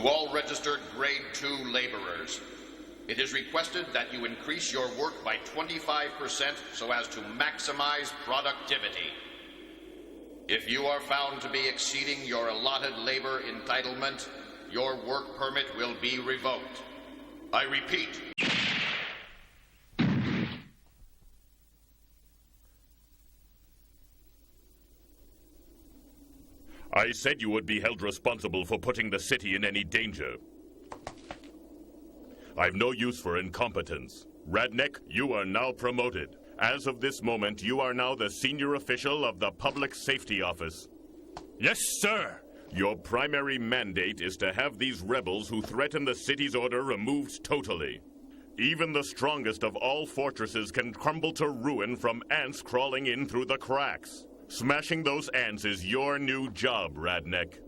To all registered Grade 2 laborers, it is requested that you increase your work by 25% so as to maximize productivity. If you are found to be exceeding your allotted labor entitlement, your work permit will be revoked. I repeat. I said you would be held responsible for putting the city in any danger. I've no use for incompetence. Radnek, you are now promoted. As of this moment, you are now the senior official of the Public Safety Office. Yes, sir. Your primary mandate is to have these rebels who threaten the city's order removed totally. Even the strongest of all fortresses can crumble to ruin from ants crawling in through the cracks. Smashing those ants is your new job, Radnek.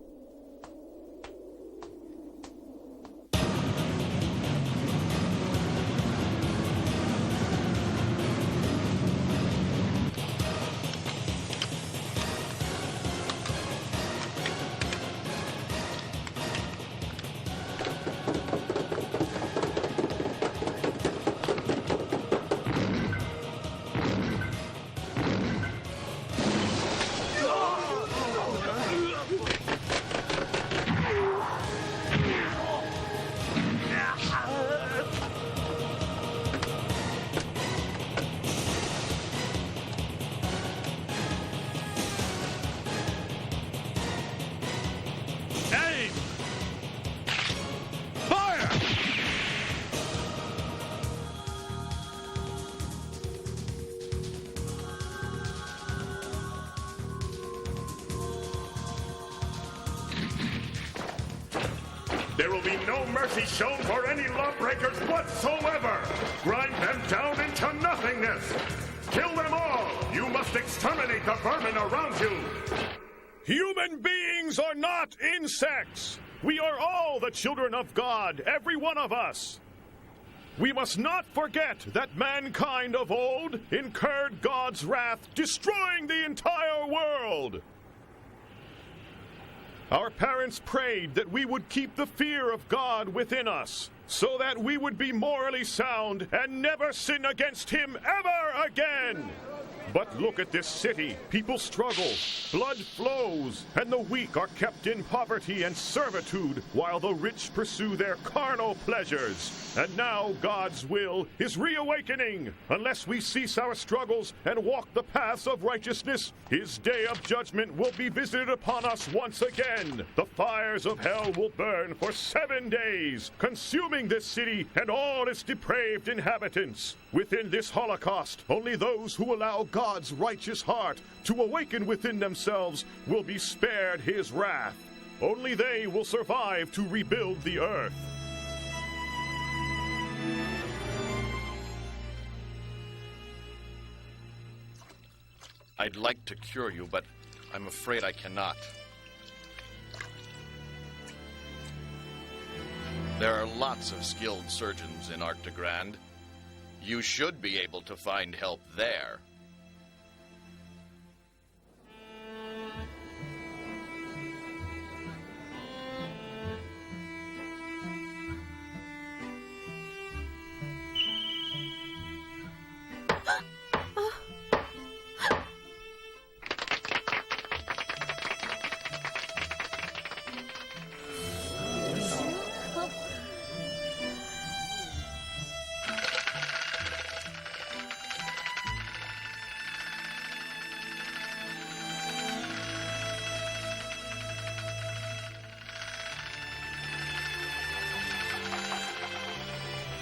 There will be no mercy shown for any lawbreakers whatsoever. Grind them down into nothingness. Kill them all. You must exterminate the vermin around you. Human beings are not insects. We are all the children of God, every one of us. We must not forget that mankind of old incurred God's wrath, destroying the entire world. Our parents prayed that we would keep the fear of God within us, so that we would be morally sound and never sin against Him ever again. But look at this city. People struggle, blood flows, and the weak are kept in poverty and servitude, while the rich pursue their carnal pleasures. And now God's will is reawakening. Unless we cease our struggles and walk the paths of righteousness, His day of judgment will be visited upon us once again. The fires of hell will burn for 7 days, consuming this city and all its depraved inhabitants. Within this Holocaust, only those who allow God's righteous heart to awaken within themselves will be spared His wrath. Only they will survive to rebuild the earth. I'd like to cure you, but I'm afraid I cannot. There are lots of skilled surgeons in Arctigrand. You should be able to find help there.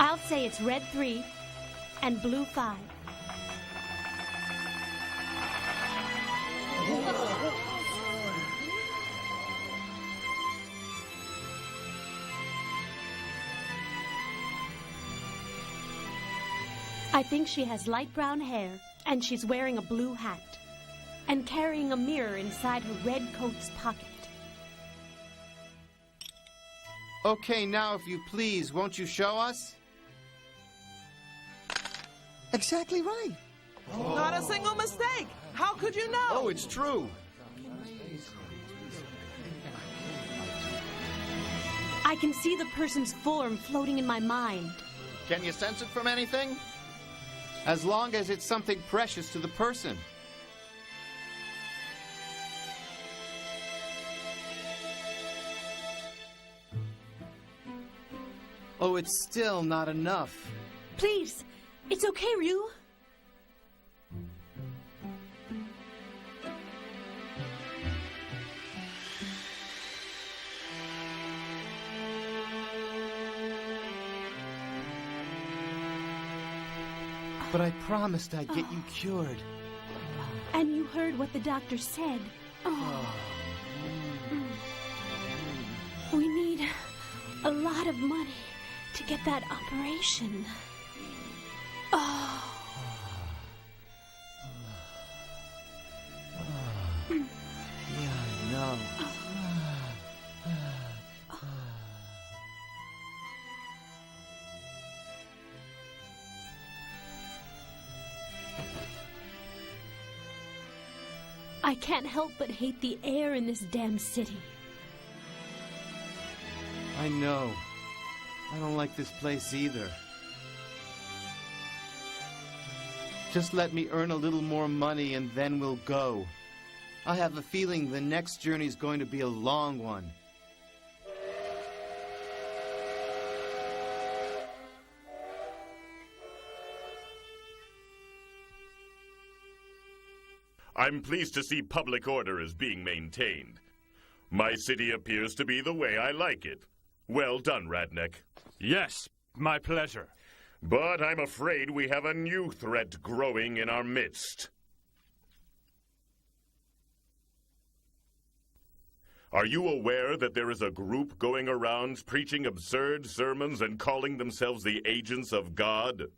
I'll say it's red 3 and blue 5. I think she has light brown hair, and she's wearing a blue hat, and carrying a mirror inside her red coat's pocket. Okay, now if you please, won't you show us? Exactly right. Not a single mistake. How could you know? Oh, it's true. I can see the person's form floating in my mind. Can you sense it from anything? As long as it's something precious to the person. Oh, it's still not enough. Please, it's okay, Ryu. But I promised I'd get you cured. And you heard what the doctor said. We need a lot of money to get that operation. Yeah, I know. I can't help but hate the air in this damn city. I know. I don't like this place either. Just let me earn a little more money and then we'll go. I have a feeling the next journey's going to be a long one. I'm pleased to see public order is being maintained. My city appears to be the way I like it. Well done, Radnek. Yes, my pleasure. But I'm afraid we have a new threat growing in our midst. Are you aware that there is a group going around preaching absurd sermons and calling themselves the agents of God?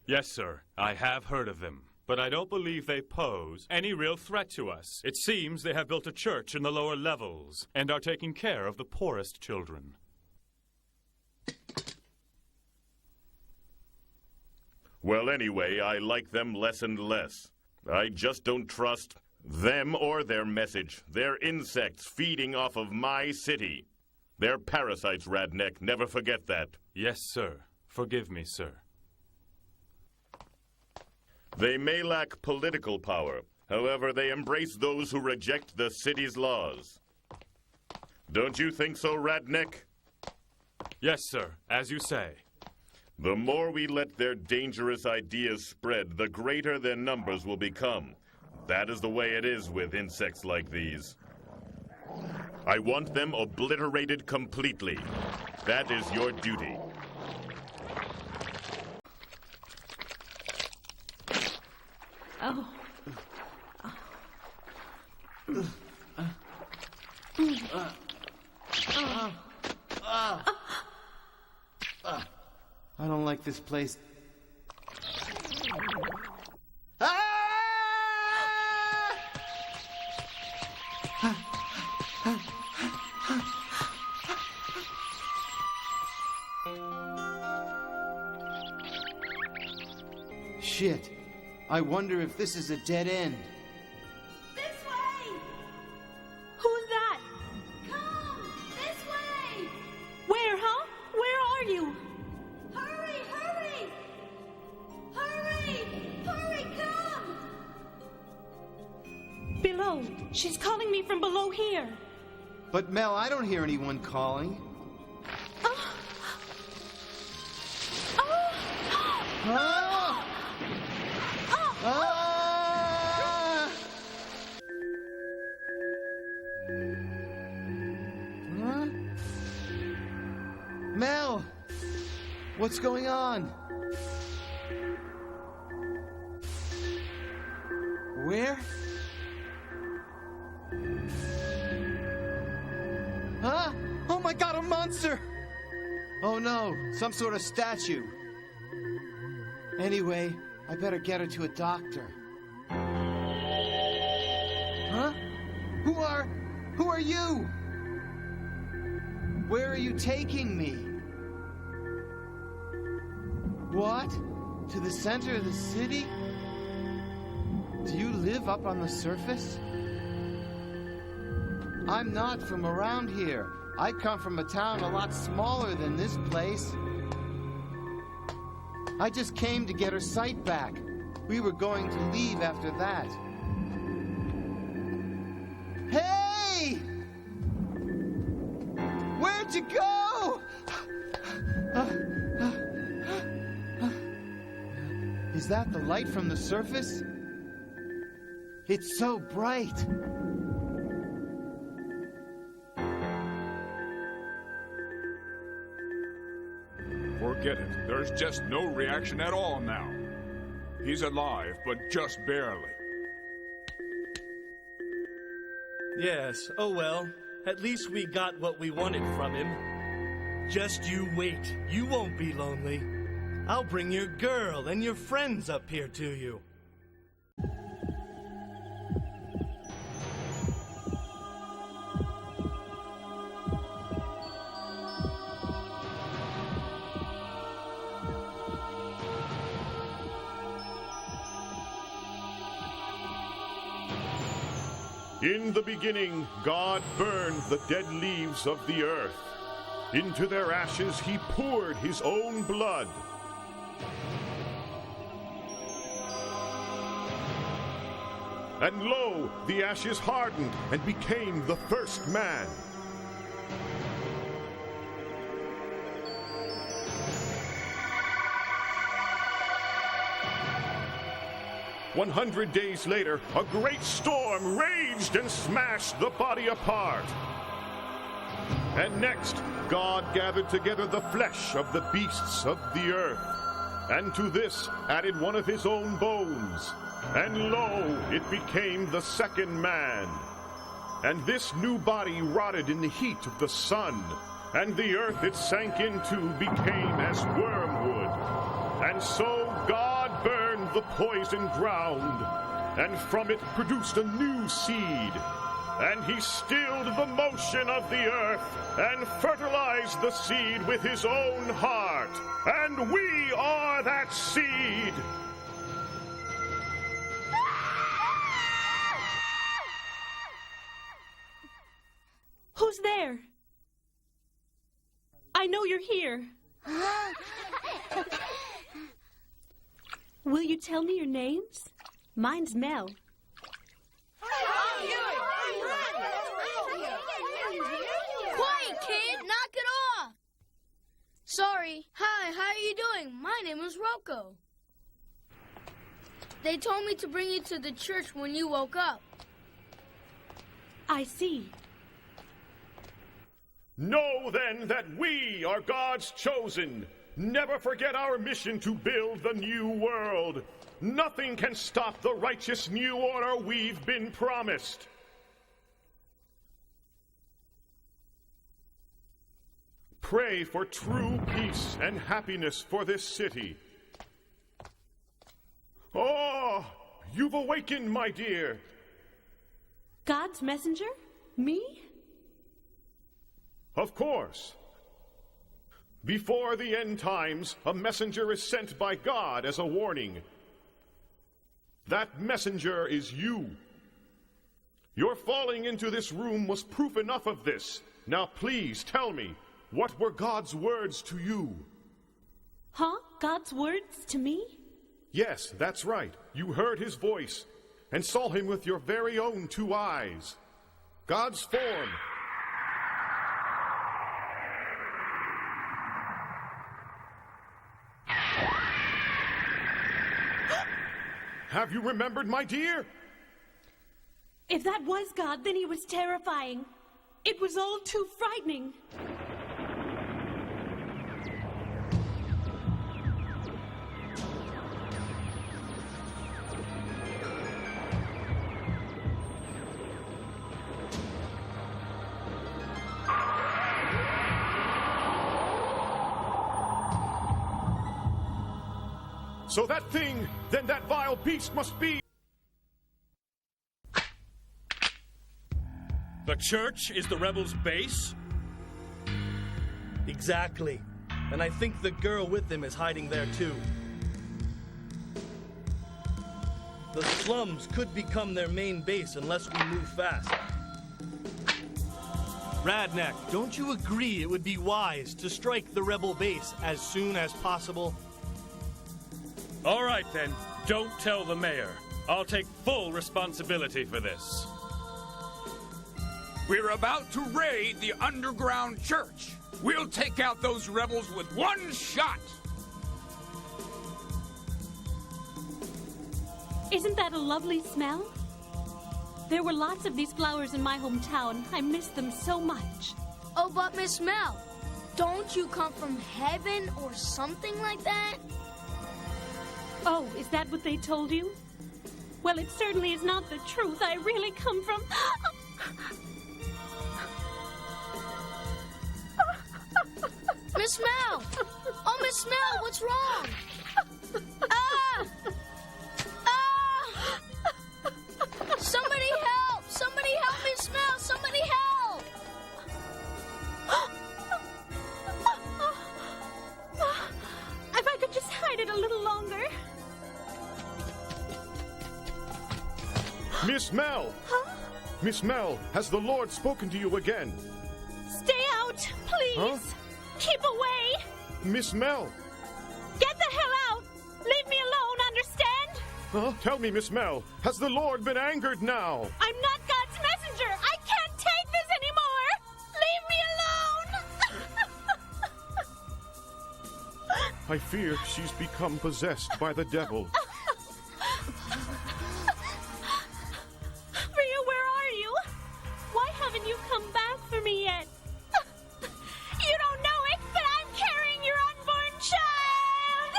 Yes, sir. I have heard of them. But I don't believe they pose any real threat to us. It seems they have built a church in the lower levels and are taking care of the poorest children. Well, anyway, I like them less and less. I just don't trust them or their message. They're insects feeding off of my city. They're parasites, Radnek. Never forget that. Yes, sir. Forgive me, sir. They may lack political power. However, they embrace those who reject the city's laws. Don't you think so, Radnek? Yes, sir. As you say. The more we let their dangerous ideas spread, the greater their numbers will become. That is the way it is with insects like these. I want them obliterated completely. That is your duty. Oh. I don't like this place. Shit. I wonder if this is a dead end. This way! Who's that? Come! This way! Where, huh? Where are you? Hurry! Hurry! Hurry! Hurry, come! Below. She's calling me from below here. But Mel, I don't hear anyone calling. Oh! Ah! Huh? Mel! What's going on? Where? Huh? Oh my god, a monster! Oh no, some sort of statue. Anyway, I better get her to a doctor. Huh? Who are you? Where are you taking me? What? To the center of the city? Do you live up on the surface? I'm not from around here. I come from a town a lot smaller than this place. I just came to get her sight back. We were going to leave after that. Hey! Where'd you go? Is that the light from the surface? It's so bright. Forget it. There's just no reaction at all now. He's alive, but just barely. Yes, oh well. At least we got what we wanted from him. Just you wait. You won't be lonely. I'll bring your girl and your friends up here to you. In the beginning, God burned the dead leaves of the earth. Into their ashes he poured his own blood. And lo, the ashes hardened and became the first man. "100 days later, a great storm raged and smashed the body apart. And next, God gathered together the flesh of the beasts of the earth, and to this added one of his own bones. And lo, it became the second man. And this new body rotted in the heat of the sun, and the earth it sank into became as wormwood. And so God burned the poisoned ground, and from it produced a new seed. And he stilled the motion of the earth, and fertilized the seed with his own heart. And we are that seed." Who's there? I know you're here. Will you tell me your names? Mine's Mel. Quiet, kid! Knock it off! Sorry. Hi, how are you doing? My name is Rocco. They told me to bring you to the church when you woke up. I see. Know then that we are God's chosen. Never forget our mission to build the new world. Nothing can stop the righteous new order we've been promised. Pray for true peace and happiness for this city. Oh, you've awakened, my dear. God's messenger? Me? Of course. Before the end times, a messenger is sent by God as a warning. That messenger is you. Your falling into this room was proof enough of this. Now please tell me, what were God's words to you? Huh? God's words to me? Yes, that's right. You heard his voice and saw him with your very own 2 eyes. God's form. Have you remembered, my dear? If that was God, then he was terrifying. It was all too frightening. So that thing, then that vile beast must be... The church is the rebels' base? Exactly. And I think the girl with him is hiding there too. The slums could become their main base unless we move fast. Radnak, don't you agree it would be wise to strike the rebel base as soon as possible? All right, then. Don't tell the mayor. I'll take full responsibility for this. We're about to raid the underground church. We'll take out those rebels with one shot. Isn't that a lovely smell? There were lots of these flowers in my hometown. I miss them so much. Oh, but Miss Mel, don't you come from heaven or something like that? Oh, is that what they told you? Well, it certainly is not the truth. I really come from... Miss Mel! Oh, Miss Mel, what's wrong? Ah! Ah! Somebody help! Somebody help Miss Mel! Somebody help! If I could just hide it a little longer. Miss Mel! Huh? Miss Mel, has the Lord spoken to you again? Stay out, please. Huh? Keep away. Miss Mel! Get the hell out. Leave me alone, understand? Huh? Tell me, Miss Mel, has the Lord been angered now? I'm not God's messenger. I can't take this anymore. Leave me alone. I fear she's become possessed by the devil. Rhea, where are you? Why haven't you come back for me yet? You don't know it, but I'm carrying your unborn child!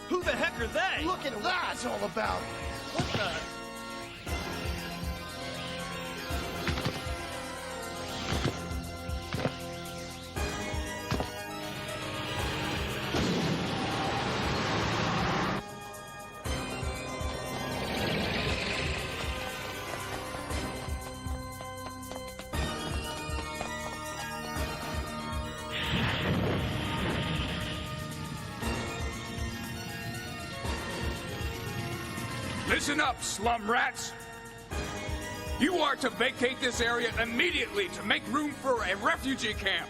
Who the heck are they? Look at that! It's all about. What the? Listen up, slum rats. You are to vacate this area immediately to make room for a refugee camp.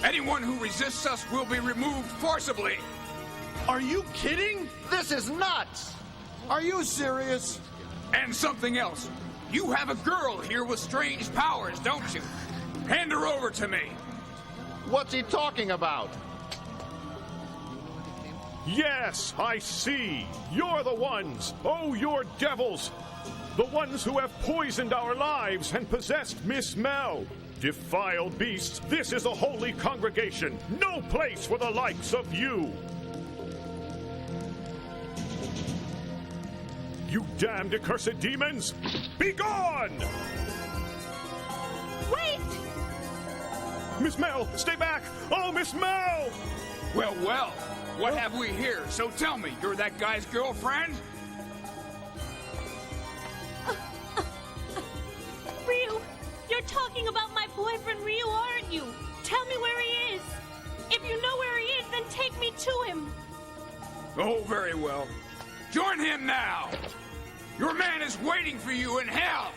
Anyone who resists us will be removed forcibly. Are you kidding? This is nuts! Are you serious? And something else. You have a girl here with strange powers, don't you? Hand her over to me. What's he talking about? Yes, I see. You're the ones. Oh, you're devils. The ones who have poisoned our lives and possessed Miss Mel. Defiled beasts, this is a holy congregation. No place for the likes of you. You damned accursed demons. Be gone! Wait! Miss Mel, stay back! Oh, Miss Mel! Well, well. What have we here? So tell me, you're that guy's girlfriend? Ryu, you're talking about my boyfriend Ryu, aren't you? Tell me where he is. If you know where he is, then take me to him. Oh, very well. Join him now. Your man is waiting for you in hell.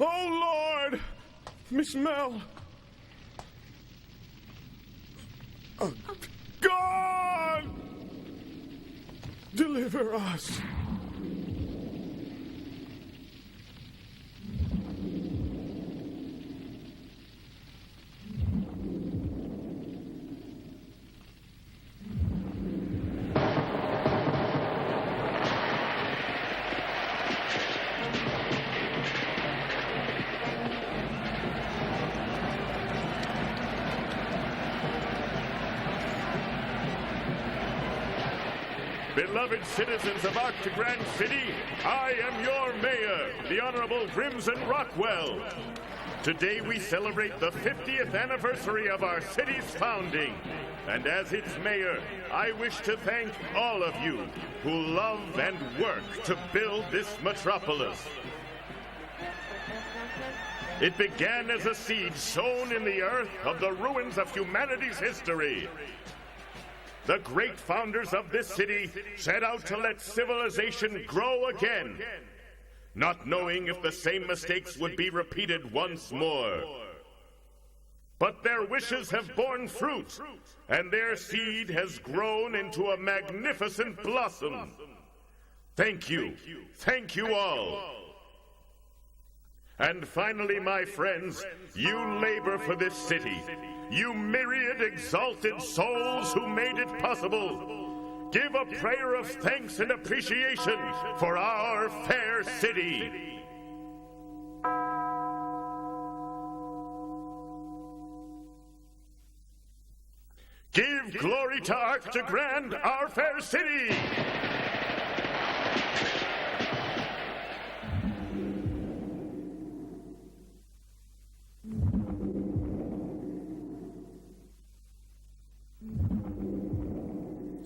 Oh, Lord! Miss Mel! God! Deliver us! Beloved citizens of Octogran City, I am your mayor, the Honorable Crimson Rockwell. Today we celebrate the 50th anniversary of our city's founding. And as its mayor, I wish to thank all of you who love and work to build this metropolis. It began as a seed sown in the earth of the ruins of humanity's history. The great founders of this city set out to let civilization grow again, not knowing if the same mistakes would be repeated once more. But their wishes have borne fruit, and their seed has grown into a magnificent blossom. Thank you. Thank you all. And finally, my friends, you labor for this city. You myriad exalted souls who made it possible. Give a prayer of thanks and appreciation for our fair city. Give glory to Arctigrand, our fair city!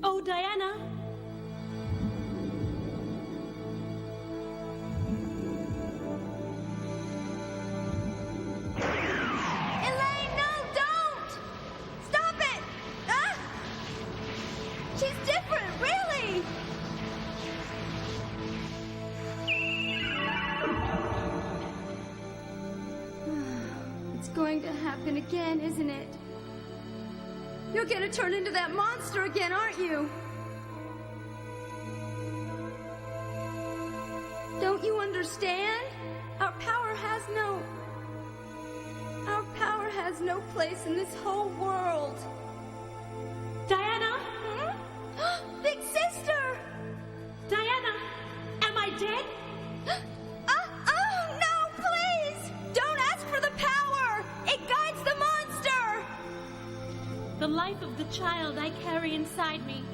Oh, Diana. Elaine, no, don't! Stop it! Ah! She's different, really! It's going to happen again, isn't it? You're gonna turn into that monster again, aren't you? Don't you understand? Our power has no place in this whole world. Diana? Hmm? Big sister! Diana, am I dead? Oh, no, please! Don't ask for the power! It guides the monster! The life of the child I carry inside me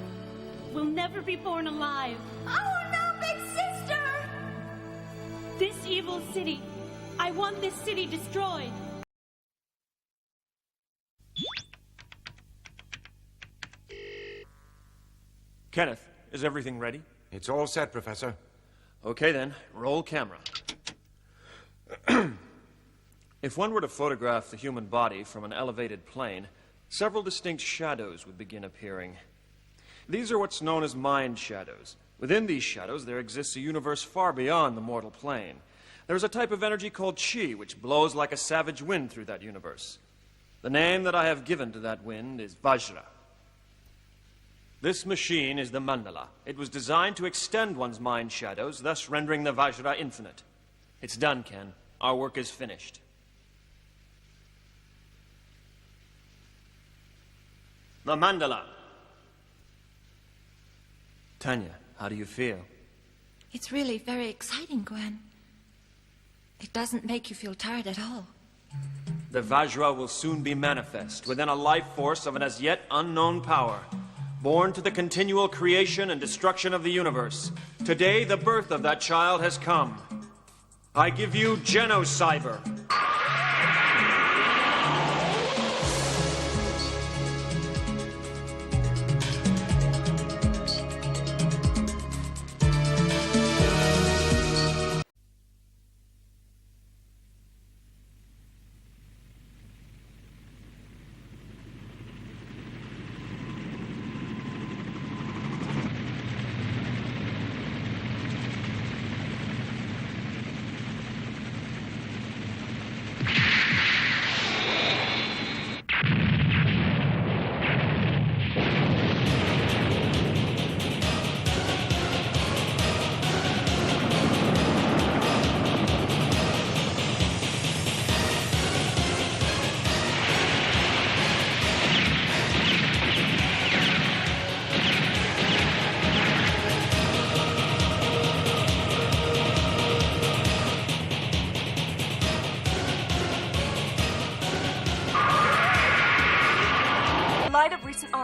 will never be born alive. Oh, no, big sister! This evil city, I want this city destroyed. Kenneth, is everything ready? It's all set, Professor. Okay then, roll camera. If one were to photograph the human body from an elevated plane, several distinct shadows would begin appearing. These are what's known as mind shadows. Within these shadows, there exists a universe far beyond the mortal plane. There is a type of energy called chi, which blows like a savage wind through that universe. The name that I have given to that wind is Vajra. This machine is the Mandela. It was designed to extend one's mind shadows, thus rendering the Vajra infinite. It's done, Ken. Our work is finished. The Mandela. Tanya, how do you feel? It's really very exciting, Gwen. It doesn't make you feel tired at all. The Vajra will soon be manifest within a life force of an as yet unknown power, born to the continual creation and destruction of the universe. Today, the birth of that child has come. I give you Genocyber.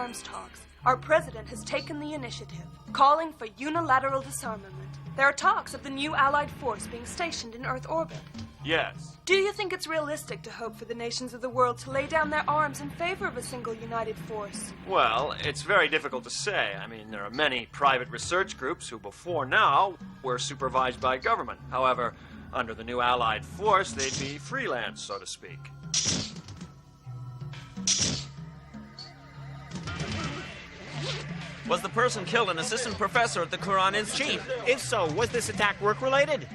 arms talks, our president has taken the initiative, calling for unilateral disarmament. There are talks of the new Allied force being stationed in Earth orbit. Yes. Do you think it's realistic to hope for the nations of the world to lay down their arms in favor of a single united force? Well, it's very difficult to say. I mean, there are many private research groups who before now were supervised by government. However, Under the new Allied force, they'd be freelance, so to speak. Was the person killed an assistant professor at the Quran Institute? Chief, if so, was this attack work-related?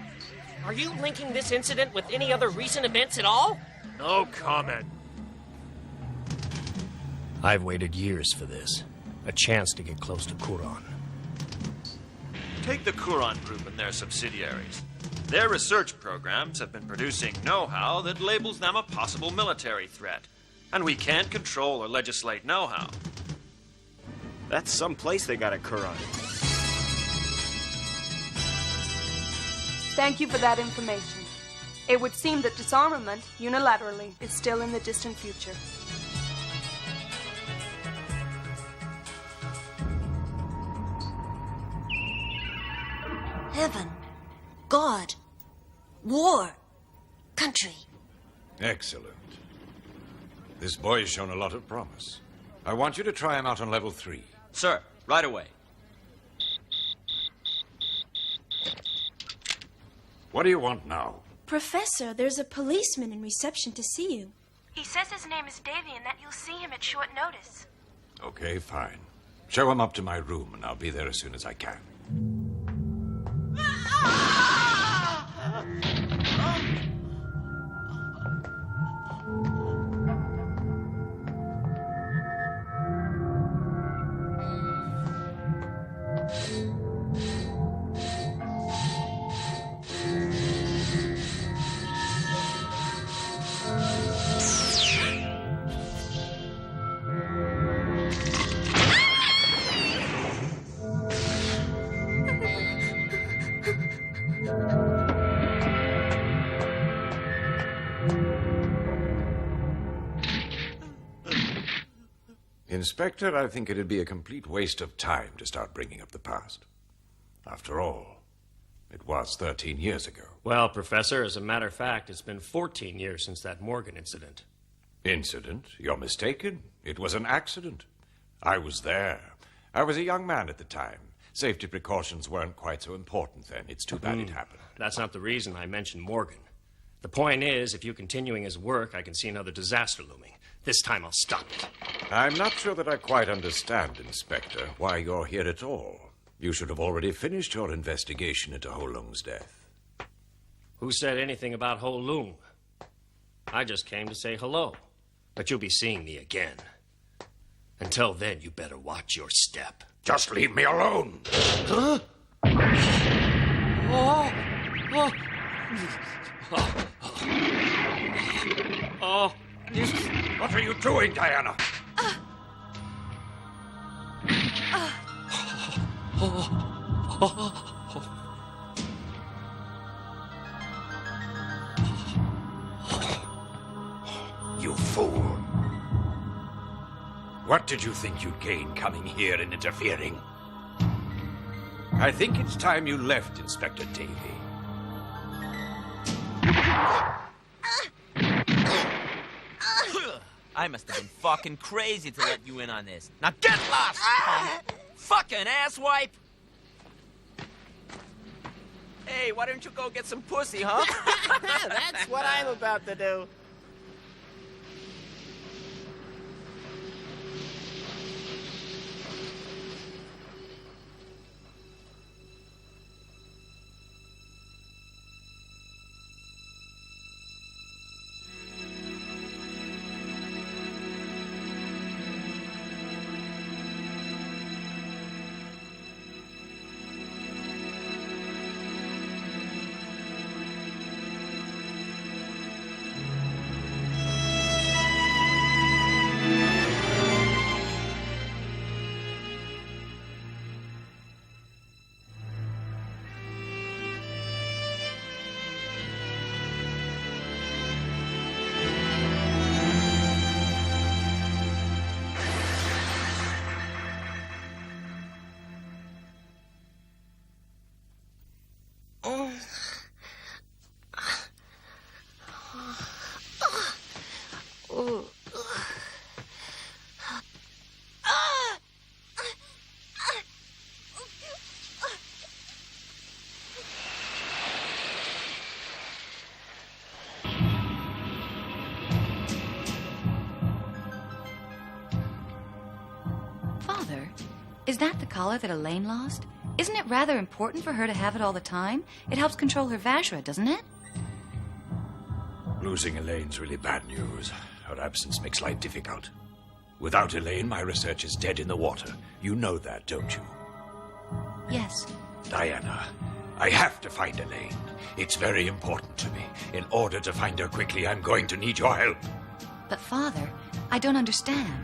Are you linking this incident with any other recent events at all? No comment. I've waited years for this. A chance to get close to Quran. Take the Quran Group and their subsidiaries. Their research programs have been producing know-how that labels them a possible military threat. And we can't control or legislate know-how. That's some place they got a Quran. Thank you for that information. It would seem that disarmament, unilaterally, is still in the distant future. Heaven, God, war, country. Excellent. This boy has shown a lot of promise. I want you to try him out on level 3. Sir, right away. What do you want now? Professor, there's a policeman in reception to see you. He says his name is Davy and that you'll see him at short notice. Okay, fine. Show him up to my room, and I'll be there as soon as I can. Inspector, I think it'd be a complete waste of time to start bringing up the past. After all, it was 13 years ago. Well, Professor, as a matter of fact, it's been 14 years since that Morgan incident. Incident? You're mistaken. It was an accident. I was there. I was a young man at the time. Safety precautions weren't quite so important then. It's too bad it happened. That's not the reason I mentioned Morgan. The point is, if you're continuing his work, I can see another disaster looming. This time I'll stop it. I'm not sure that I quite understand, Inspector, why you're here at all. You should have already finished your investigation into Ho Lung's death. Who said anything about Ho Lung? I just came to say hello. But you'll be seeing me again. Until then, you better watch your step. Just leave me alone! Huh? Oh! Oh! Oh! What are you doing, Diana? You fool. What did you think you'd gain coming here and interfering? I think it's time you left, Inspector Davy. I must have been fucking crazy to let you in on this. Now get lost, punk! Fucking asswipe! Hey, why don't you go get some pussy, huh? That's what I'm about to do. Is that the collar that Elaine lost? Isn't it rather important for her to have it all the time? It helps control her Vajra, doesn't it? Losing Elaine's really bad news. Her absence makes life difficult. Without Elaine, my research is dead in the water. You know that, don't you? Yes. Diana, I have to find Elaine. It's very important to me. In order to find her quickly, I'm going to need your help. But, Father, I don't understand.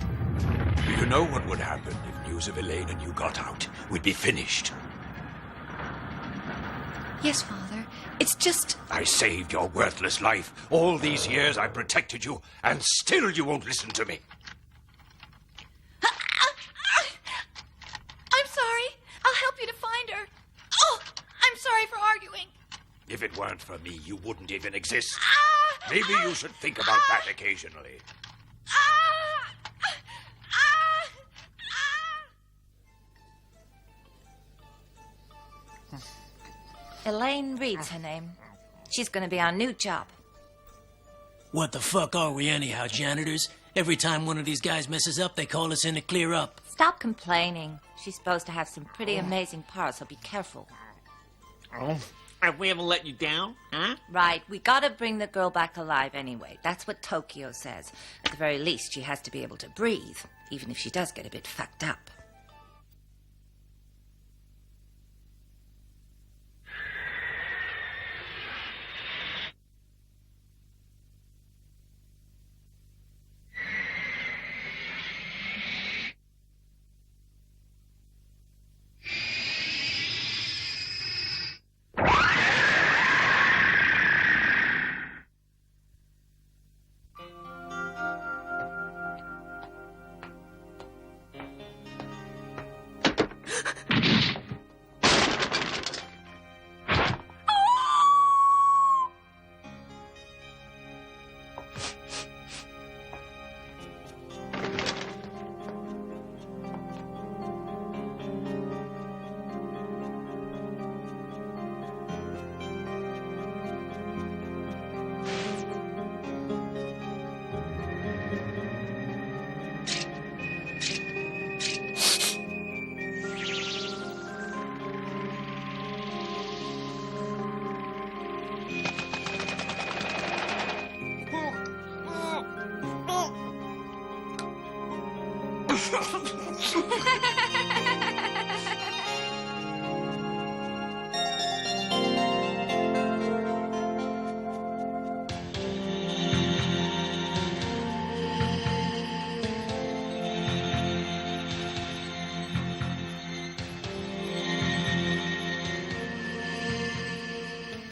Do you know what would happen if news of Elaine and you got out? We'd be finished. Yes, Father. It's just... I saved your worthless life. All these years I protected you, and still you won't listen to me. I'm sorry. I'll help you to find her. Oh, I'm sorry for arguing. If it weren't for me, you wouldn't even exist. Maybe you should think about that occasionally. Elaine Reed's her name. She's going to be our new job. What the fuck are we anyhow, janitors? Every time one of these guys messes up, they call us in to clear up. Stop complaining. She's supposed to have some pretty amazing parts, so be careful. Oh, have we ever let you down, huh? Right, we gotta bring the girl back alive anyway. That's what Tokyo says. At the very least, she has to be able to breathe, even if she does get a bit fucked up.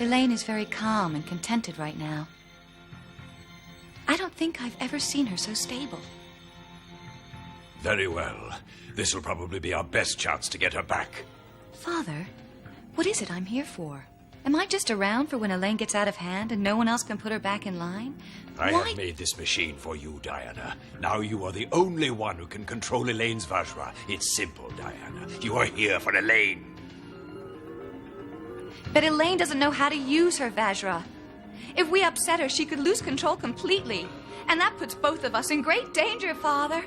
Elaine is very calm and contented right now. I don't think I've ever seen her so stable. Very well. This'll probably be our best chance to get her back. Father, what is it I'm here for? Am I just around for when Elaine gets out of hand and no one else can put her back in line? I Why? have made this machine for you, Diana. Now you are the only one who can control Elaine's Vajra. It's simple, Diana. You are here for Elaine. But Elaine doesn't know how to use her Vajra. If we upset her, she could lose control completely. And that puts both of us in great danger, Father.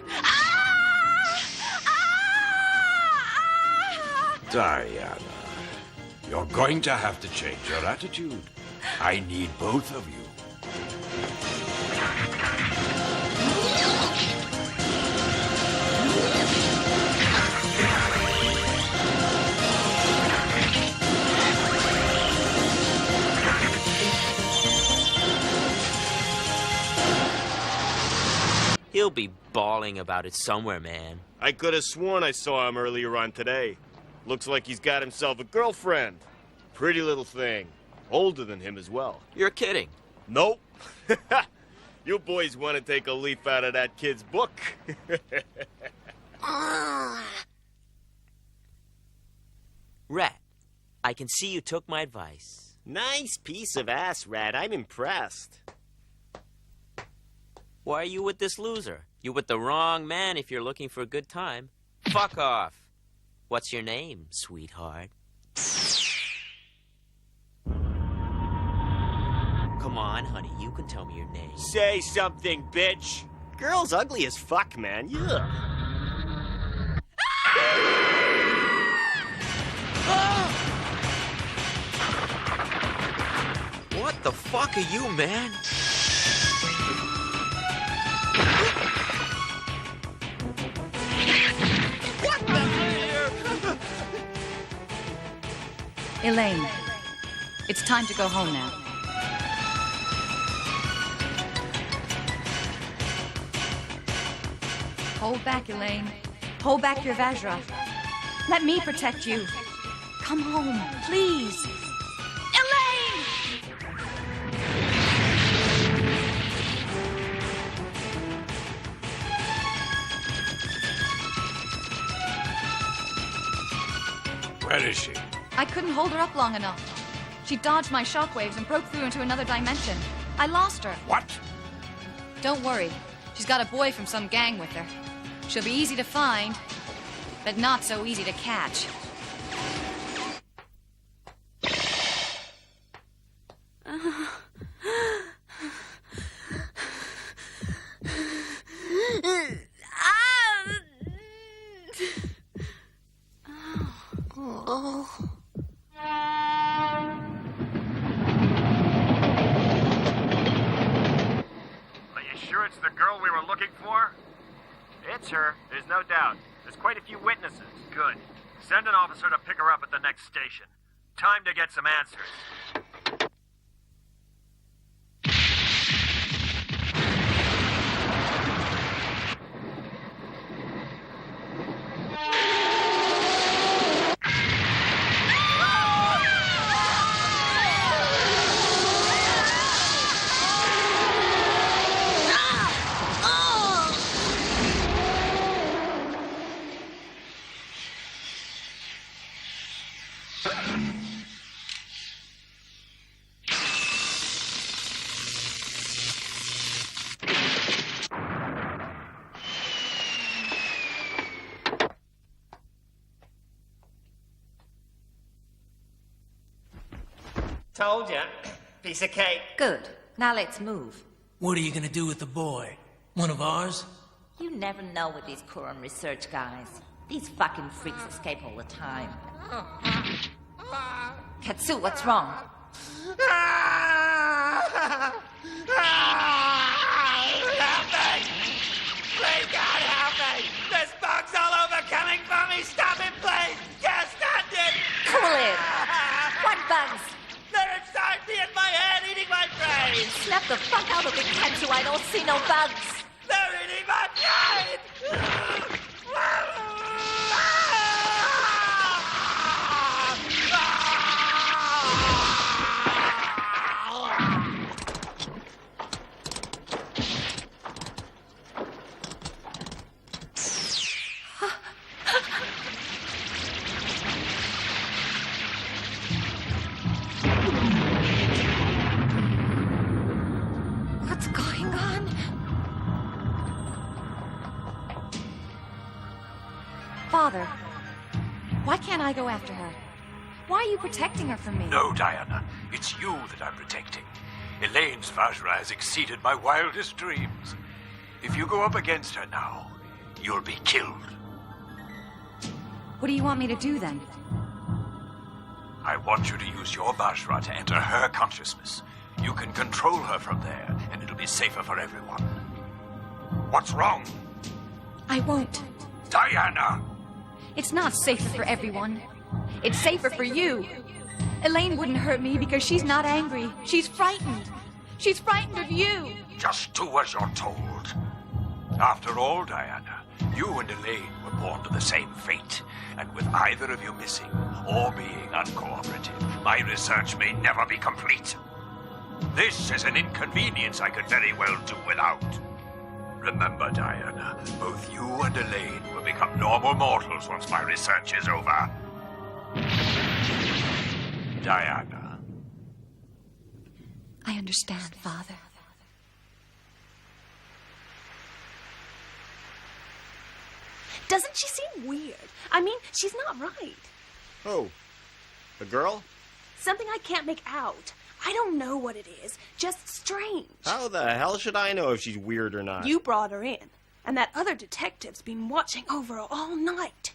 Diana, you're going to have to change your attitude. I need both of you. He'll be bawling about it somewhere, man. I could have sworn I saw him earlier on today. Looks like he's got himself a girlfriend. Pretty little thing. Older than him as well. You're kidding. Nope. You boys want to take a leaf out of that kid's book. Rat, I can see you took my advice. Nice piece of ass, Rat. I'm impressed. Why are you with this loser? You're with the wrong man if you're looking for a good time. Fuck off. What's your name, sweetheart? Come on, honey, you can tell me your name. Say something, bitch. Girl's ugly as fuck, man. Yeah. What the fuck are you, man? What the hell? Elaine, it's time to go home now. Hold back, Elaine. Hold back your Vajra. Let me protect you. Come home, please. Elaine! Where is she? I couldn't hold her up long enough. She dodged my shockwaves and broke through into another dimension. I lost her. What? Don't worry. She's got a boy from some gang with her. She'll be easy to find, but not so easy to catch. It's the girl we were looking for? It's her, there's no doubt. There's quite a few witnesses. Good. Send an officer to pick her up at the next station. Time to get some answers. Told ya. Piece of cake. Good. Now let's move. What are you gonna do with the boy? One of ours? You never know with these Quran research guys. These fucking freaks escape all the time. Katsu, what's wrong? Help me! Please, God, help me! There's bugs all over coming for me! Stop it, please! Can't stand it! Cool it! What bugs? They're inside me in my head, eating my brain! Snap the fuck out of it, Katsu. I don't see no bugs. They're eating my brain! What's going on? Father, why can't I go after her? Why are you protecting her from me? No, Diana. It's you that I'm protecting. Elaine's Vajra has exceeded my wildest dreams. If you go up against her now, you'll be killed. What do you want me to do then? I want you to use your Vajra to enter her consciousness. You can control her from there, and it'll be safer for everyone. What's wrong? I won't. Diana! It's not safer for everyone. It's safer for you. Elaine wouldn't hurt me because she's not angry. She's frightened. She's frightened of you. Just do as you're told. After all, Diana, you and Elaine were born to the same fate. And with either of you missing or being uncooperative, my research may never be complete. This is an inconvenience I could very well do without. Remember, Diana, both you and Elaine will become normal mortals once my research is over. Diana. I understand, Father. Doesn't she seem weird? I mean, she's not right. Oh, the girl? Something I can't make out. I don't know what it is. Just strange. How the hell should I know if she's weird or not? You brought her in, and that other detective's been watching over her all night.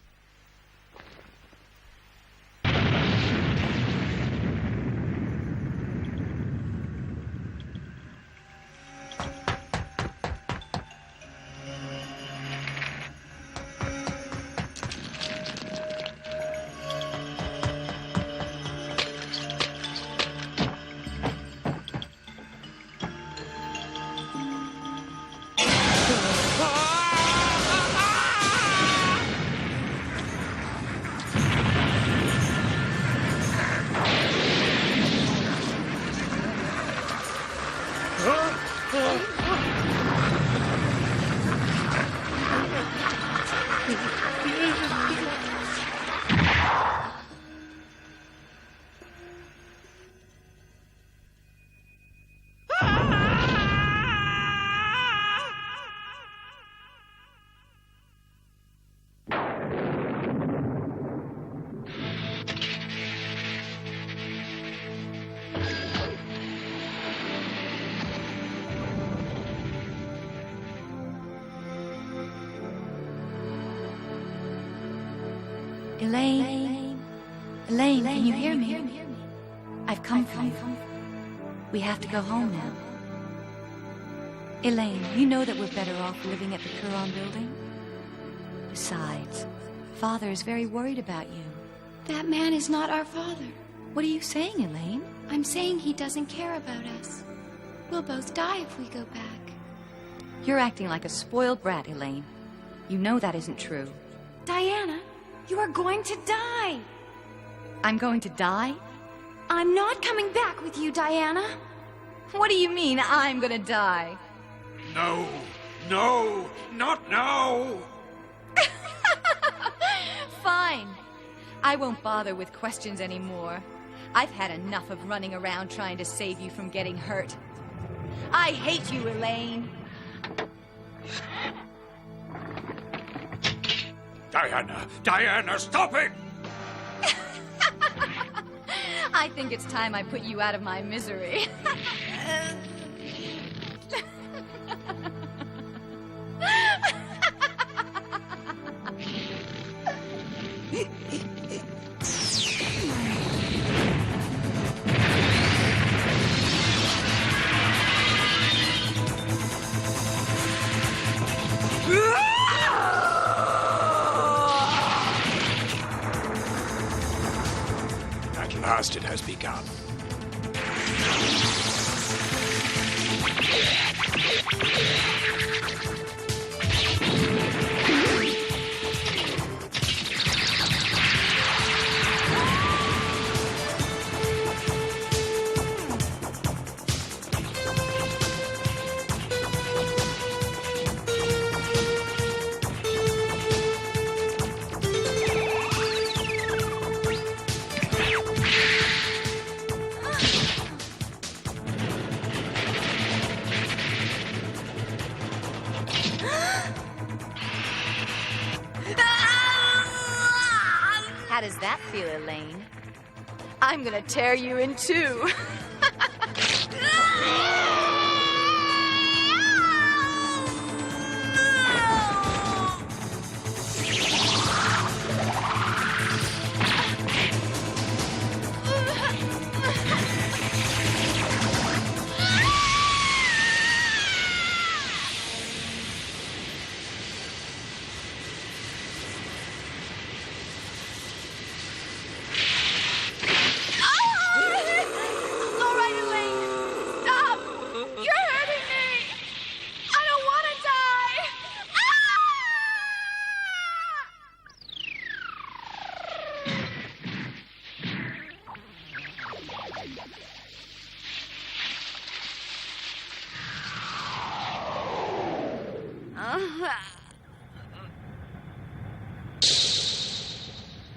Elaine? Elaine, can you hear me? I've come for you. We have to go home now. Elaine, you know that we're better off living at the Curon building? Besides, Father is very worried about you. That man is not our father. What are you saying, Elaine? I'm saying he doesn't care about us. We'll both die if we go back. You're acting like a spoiled brat, Elaine. You know that isn't true. Diana, you are going to die. I'm going to die? I'm not coming back with you, Diana. What do you mean, I'm gonna die? No, no, not now! Fine. I won't bother with questions anymore. I've had enough of running around trying to save you from getting hurt. I hate you, Elaine. Diana, stop it! I think it's time I put you out of my misery. At last it has begun. How does that feel, Elaine? I'm gonna tear you in two.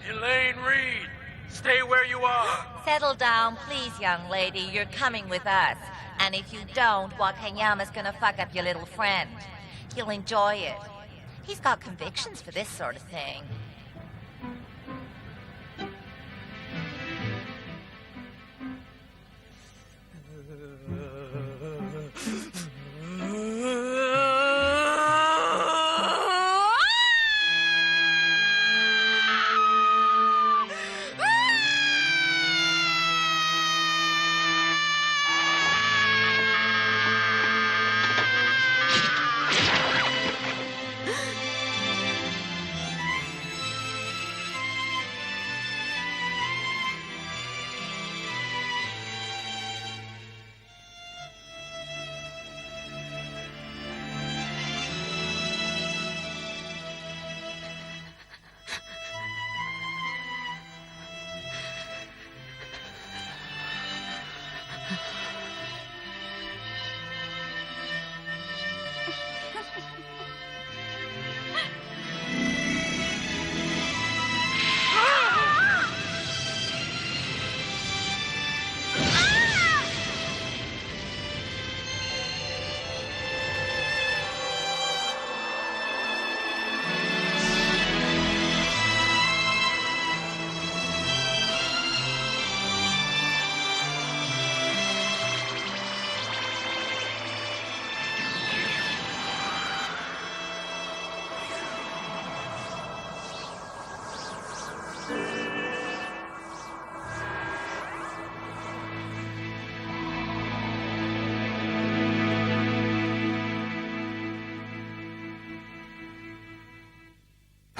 Elaine Reed, stay where you are. Settle down, please, young lady. You're coming with us. And if you don't, Wakayama's gonna fuck up your little friend. He'll enjoy it. He's got convictions for this sort of thing.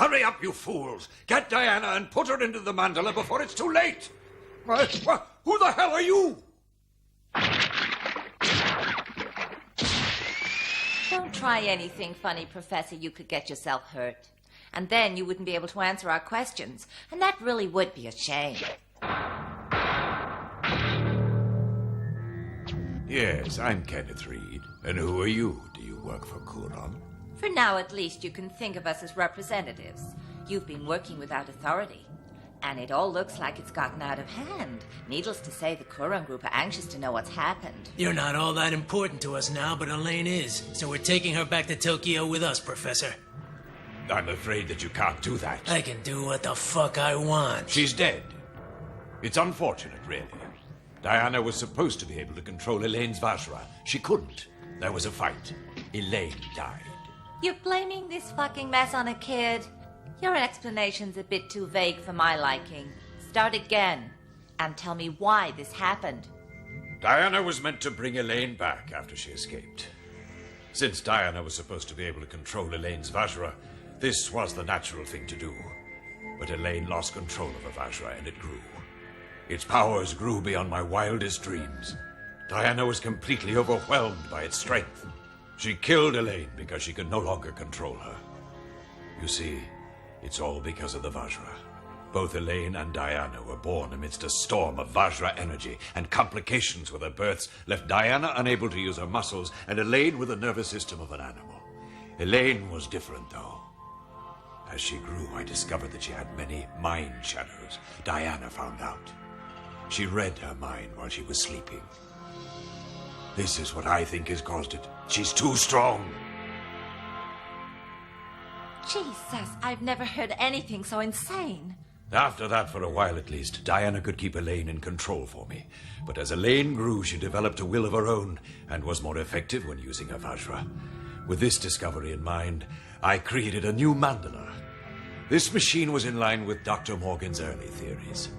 Hurry up, you fools! Get Diana and put her into the mandala before it's too late! Who the hell are you? Don't try anything funny, Professor. You could get yourself hurt. And then you wouldn't be able to answer our questions. And that really would be a shame. Yes, I'm Kenneth Reed. And who are you? Do you work for Kuron? For now, at least, you can think of us as representatives. You've been working without authority. And it all looks like it's gotten out of hand. Needless to say, the Kuron group are anxious to know what's happened. You're not all that important to us now, but Elaine is. So we're taking her back to Tokyo with us, Professor. I'm afraid that you can't do that. I can do what the fuck I want. She's dead. It's unfortunate, really. Diana was supposed to be able to control Elaine's Vajra. She couldn't. There was a fight. Elaine died. You're blaming this fucking mess on a kid? Your explanation's a bit too vague for my liking. Start again, and tell me why this happened. Diana was meant to bring Elaine back after she escaped. Since Diana was supposed to be able to control Elaine's Vajra, this was the natural thing to do. But Elaine lost control of her Vajra, and it grew. Its powers grew beyond my wildest dreams. Diana was completely overwhelmed by its strength. She killed Elaine because she could no longer control her. You see, it's all because of the Vajra. Both Elaine and Diana were born amidst a storm of Vajra energy, and complications with their births left Diana unable to use her muscles, and Elaine with the nervous system of an animal. Elaine was different, though. As she grew, I discovered that she had many mind shadows. Diana found out. She read her mind while she was sleeping. This is what I think has caused it. She's too strong. Jesus, I've never heard anything so insane. After that, for a while at least, Diana could keep Elaine in control for me. But as Elaine grew, she developed a will of her own and was more effective when using her Vajra. With this discovery in mind, I created a new mandala. This machine was in line with Dr. Morgan's early theories.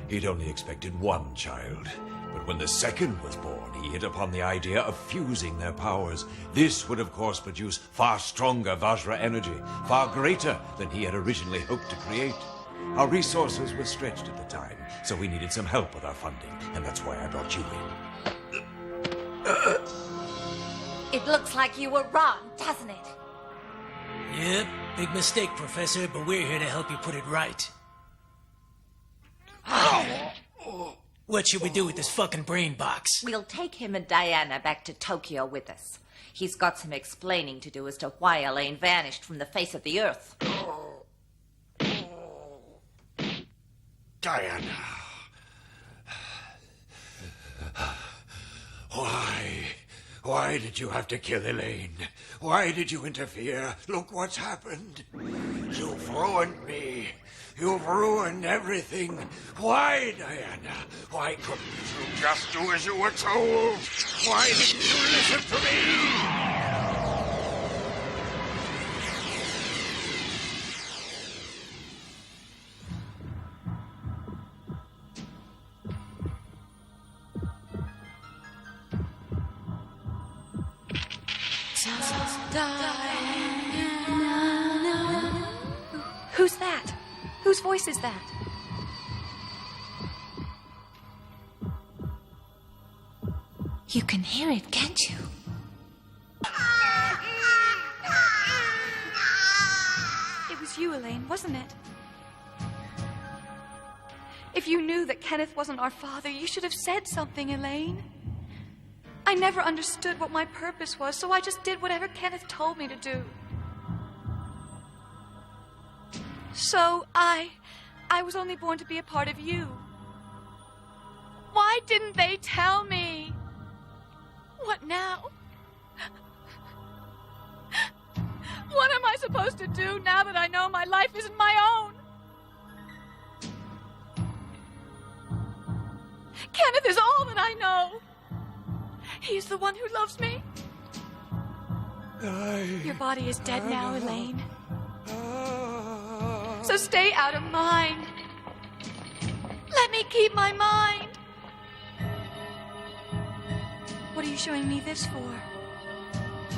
He'd only expected one child, but when the second was born, he hit upon the idea of fusing their powers. This would, of course, produce far stronger Vajra energy, far greater than he had originally hoped to create. Our resources were stretched at the time, so we needed some help with our funding, and that's why I brought you in. It looks like you were wrong, doesn't it? Yep, big mistake, Professor, but we're here to help you put it right. What should we do with this fucking brain box? We'll take him and Diana back to Tokyo with us. He's got some explaining to do as to why Elaine vanished from the face of the earth. Diana. Why did you have to kill Elaine? Why did you interfere? Look what's happened. You've ruined me. You've ruined everything. Why, Diana? Why couldn't you just do as you were told? Why didn't you listen to me? Who's that? Whose voice is that? You can hear it, can't you? It was you, Elaine, wasn't it? If you knew that Kenneth wasn't our father, you should have said something, Elaine. I never understood what my purpose was, so I just did whatever Kenneth told me to do. So I was only born to be a part of you. Why didn't they tell me? What now? What am I supposed to do now that I know my life isn't my own? Kenneth is all that I know. He's the one who loves me. Your body is dead now, Elaine. So stay out of mine. Let me keep my mind. What are you showing me this for?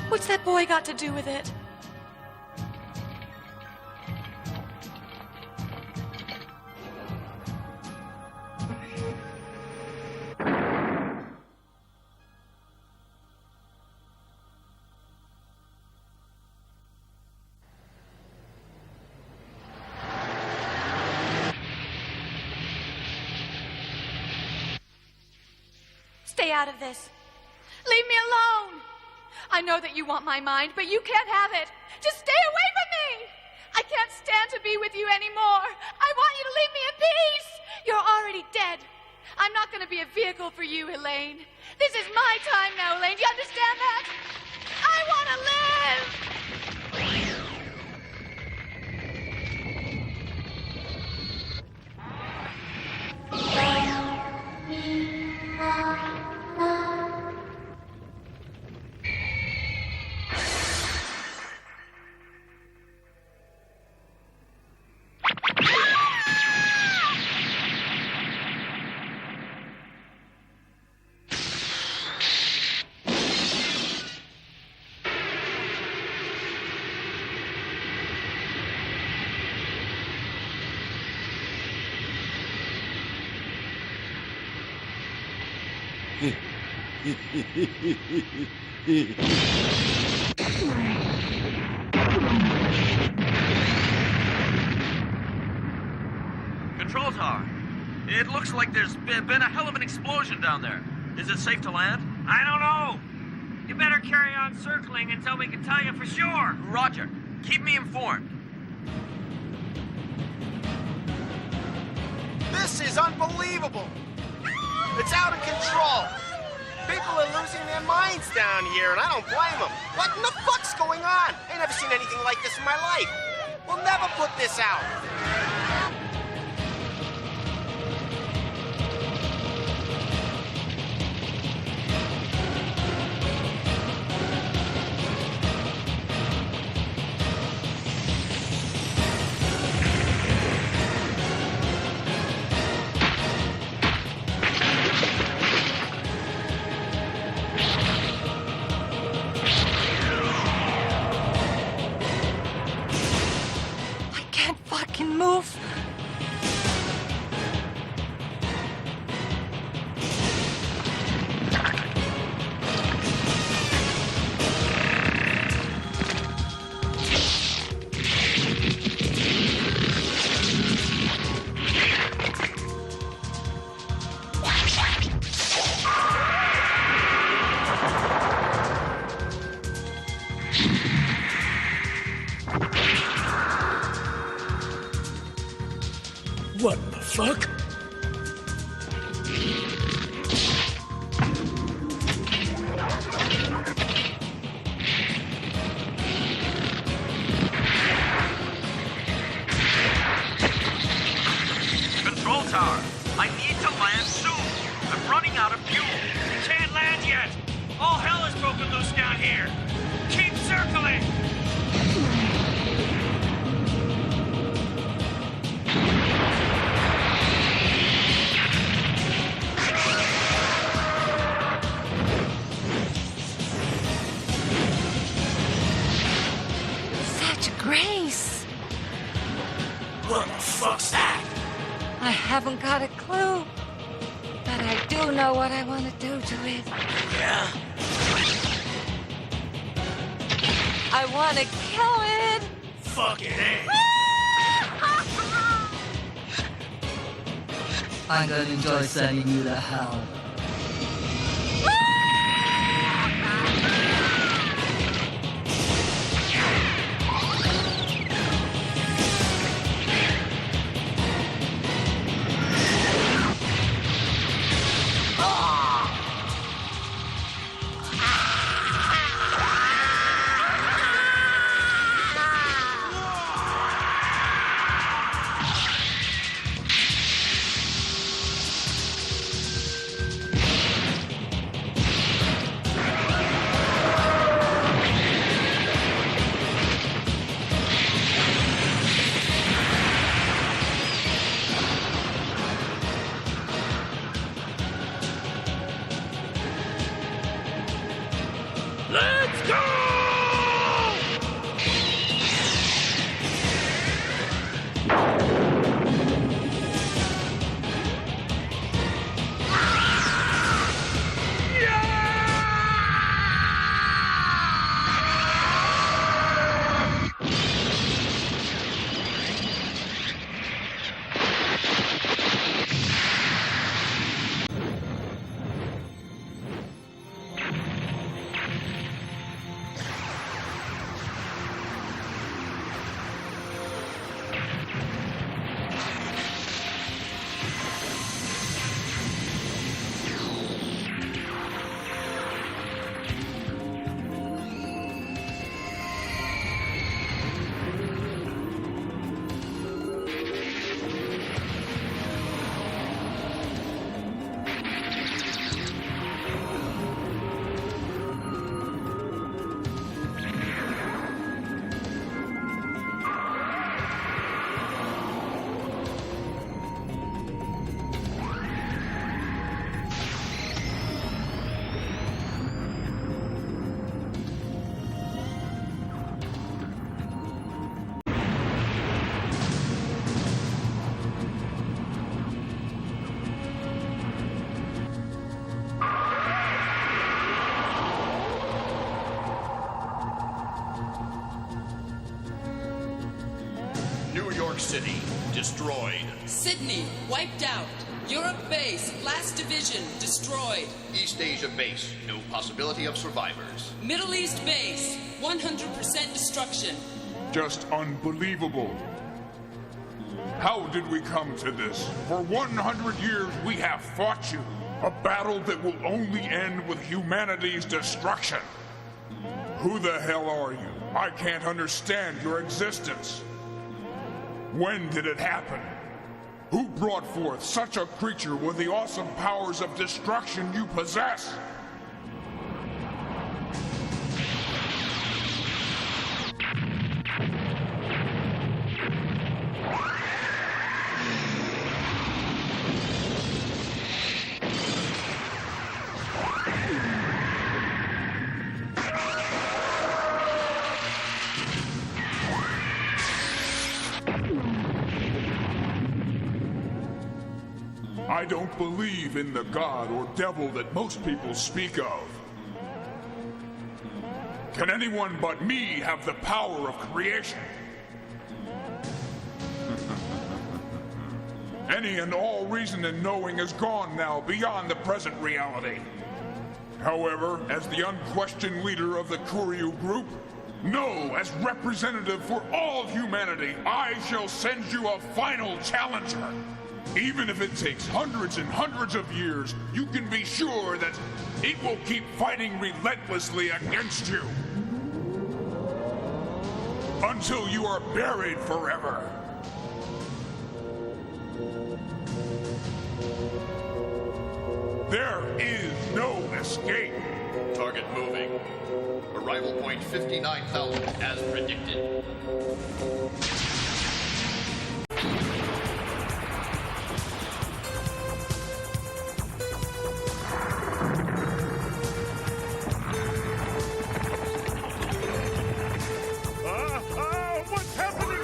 What's that boy got to do with it? Stay out of this. Leave me alone. I know that you want my mind, but you can't have it. Just stay away from me. I can't stand to be with you anymore. I want you to leave me in peace. You're already dead. I'm not going to be a vehicle for you, Elaine. This is my time now, Elaine. Do you understand that? I want to live. Control tower. It looks like there's been a hell of an explosion down there. Is it safe to land? I don't know. You better carry on circling until we can tell you for sure. Roger. Keep me informed. This is unbelievable. It's out of control. People are losing their minds down here, and I don't blame them. What in the fuck's going on? I ain't never seen anything like this in my life. We'll never put this out. Move. What the fuck? Control tower. I need to land soon. I'm running out of fuel. You can't land yet. All hell is broken loose down here. Keep circling. Grace. What the fuck's that? I haven't got a clue, but I do know what I want to do to it. Yeah? I want to kill it. Fuck it, eh? I'm gonna enjoy sending you to hell. City, destroyed. Sydney, wiped out. Europe base, last division, destroyed. East Asia base, no possibility of survivors. Middle East base, 100% destruction. Just unbelievable. How did we come to this? For 100 years we have fought you. A battle that will only end with humanity's destruction. Who the hell are you? I can't understand your existence. When did it happen? Who brought forth such a creature with the awesome powers of destruction you possess? I don't believe in the god or devil that most people speak of. Can anyone but me have the power of creation? Any and all reason and knowing is gone now beyond the present reality. However, as the unquestioned leader of the Kuryu group, no, as representative for all humanity, I shall send you a final challenger. Even if it takes hundreds and hundreds of years, you can be sure that it will keep fighting relentlessly against you. Until you are buried forever. There is no escape. Target moving. Arrival point 59,000 as predicted. What's happening?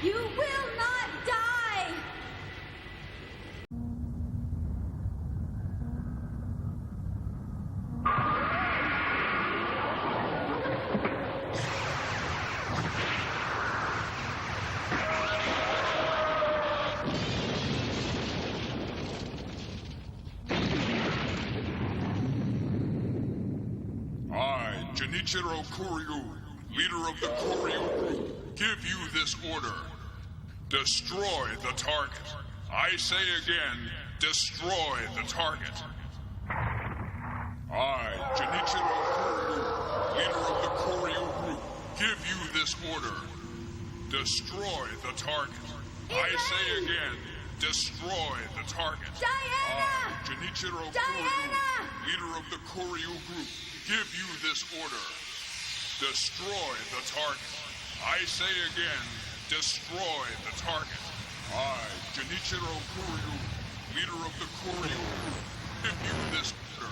You will not die! I, Genichiro Kuryu, leader of the Kuryu group, give you this order. Destroy the target. I say again, destroy the target. I, Genichiro Kuryu, leader of the Kuryu group, give you this order. Destroy the target. I say again, destroy the target. Diana! I, Genichiro Kuryu, leader of the Kuryu group, give you this order. Destroy the target. I say again, destroy the target. I, Genichiro Kuryu, leader of the Kuryu group, give you this order.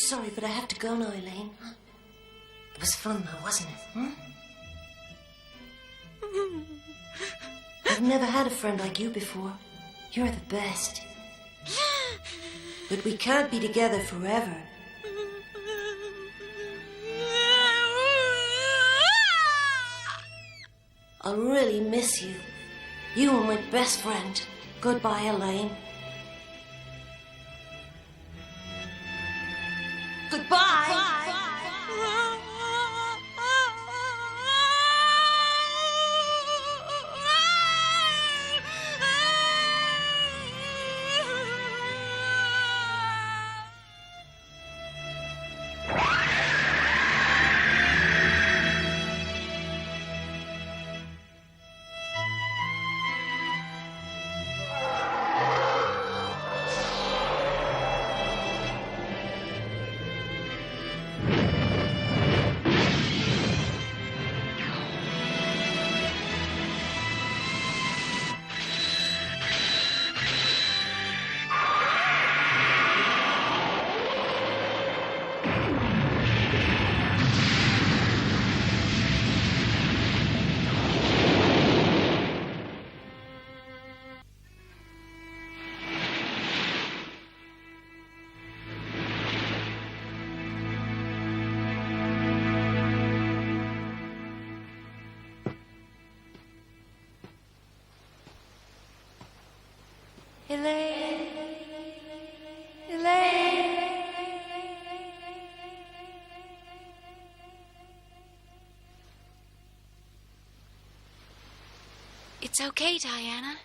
sorry, but I have to go now, Elaine. It was fun, though, wasn't it? I've never had a friend like you before. You're the best. But we can't be together forever. I'll really miss you. You were my best friend. Goodbye, Elaine. Goodbye. Elaine. Elaine. It's okay, Diana.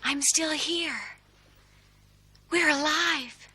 I'm still here. We're alive.